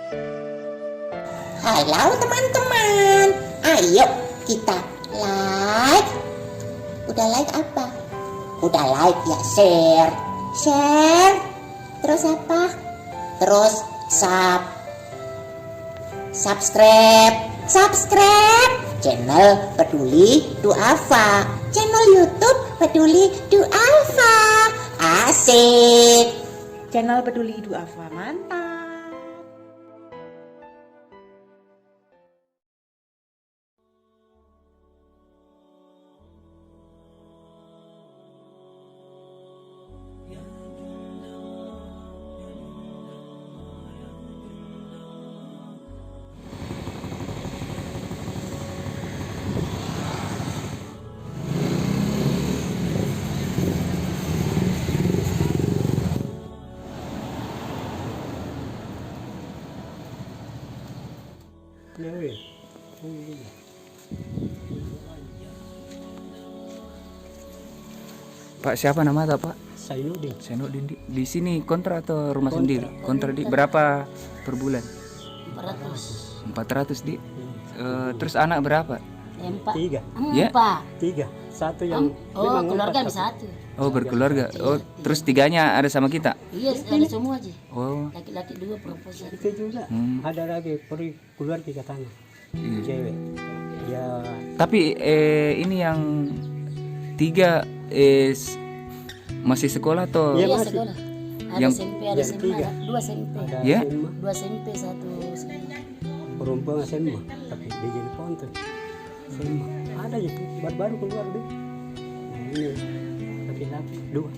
Halo teman-teman, ayo kita like. Udah like apa? Udah like ya share. Share. Terus apa? Terus subscribe channel Peduli Duafa, channel YouTube Peduli Duafa. Asik. Channel Peduli Duafa, mantap. Pak, siapa nama Pak? Sainuddin. Sainuddin. Di sini kontrak atau rumah sendiri? Kontrak di berapa per bulan? 400 di. Terus anak berapa? Tiga. Ya? Tiga. Satu yang memang keluarga empat, satu. Oh, berkeluarga. Oh, terus tiganya ada sama kita? Iya, ada semua aja. Oh. Laki-laki 2, perempuan 1. Itu juga. Ada lagi keluar tiga tangan. Cewek. Ya. Tapi ini yang tiga masih sekolah atau? Iya, Iya, masih. sekolah. Ada Yang- SMP, ada yang SMA, tiga. 2 SMP. Ada Ya? SMA, 2 SMP, 1 SMA. perempuan SMA, tapi dia jadi ponton. SMA. Ada ya, baru keluar deh. Nah, ini laki-laki 2.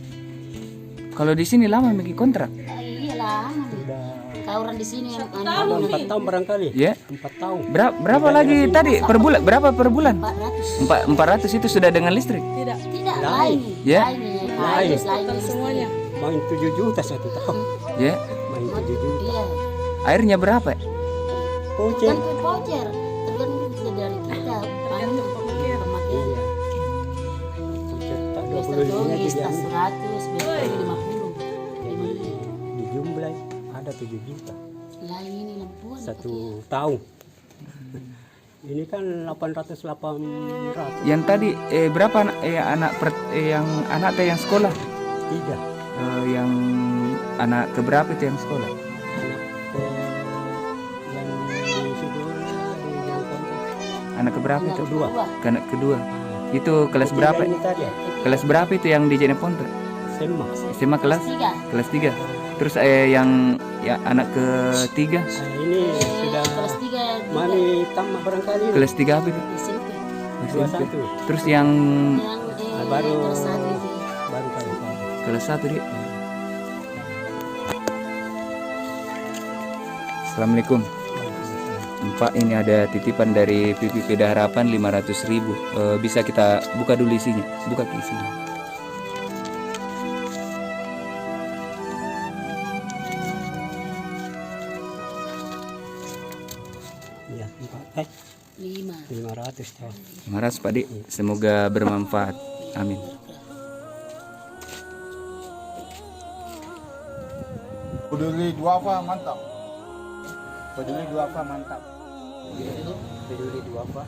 Kalau di sini lama bikin kontrak? Iya lama nih. Udah Kau orang di sini yang ada 4 tahun barangkali. Ya. 4 tahun. Berapa lagi tadi per bulan? Berapa per bulan? 400. 400 itu sudah dengan listrik? Tidak, Tidak Lain. lain. Ya? Lain. Lain semuanya. Main 7 juta 1 tahun. Ya. Main 7 juta. Iya. Airnya berapa? Voucher. Kan ke voucher. Tergantung dari kita. Anu, pemakaian. Iya. Voucher tak Biasa 20 ribunya tulis, jadi tas anu. 100, biasa 50. Jadi di jumlah ada 7 juta Lain ini lampuan. 1 tahun. Ini kan 800. Yang tadi berapa yang anak teh yang sekolah? 3. Yang anak keberapa itu yang sekolah? Anak yang di situ di yang kontrak. Anak keberapa itu? Kedua. Anak kedua. Itu kelas berapa? Ini tadi ya, Kelas berapa itu yang di Jeneponto? SMA. SMA kelas? 3. Kelas 3. Terus yang anak ketiga? Nah, ini sudah Kelas 3 mami tamat barangkali. Kelas 3 apa itu? SMP. SMP. 21. Terus yang Yang baru kelas 1 itu. baru kali. kelas 1 dia. Assalamualaikum. Pak, ini ada titipan dari PPP Harapan 500.000. Bisa kita buka dulu isinya? Buka ke isinya. Iya, 500 tahun. 500 Pak Dik. Semoga bermanfaat. Amin. Peduli Duafa mantap. Peduli Duafa mantap. Peduli Duafa.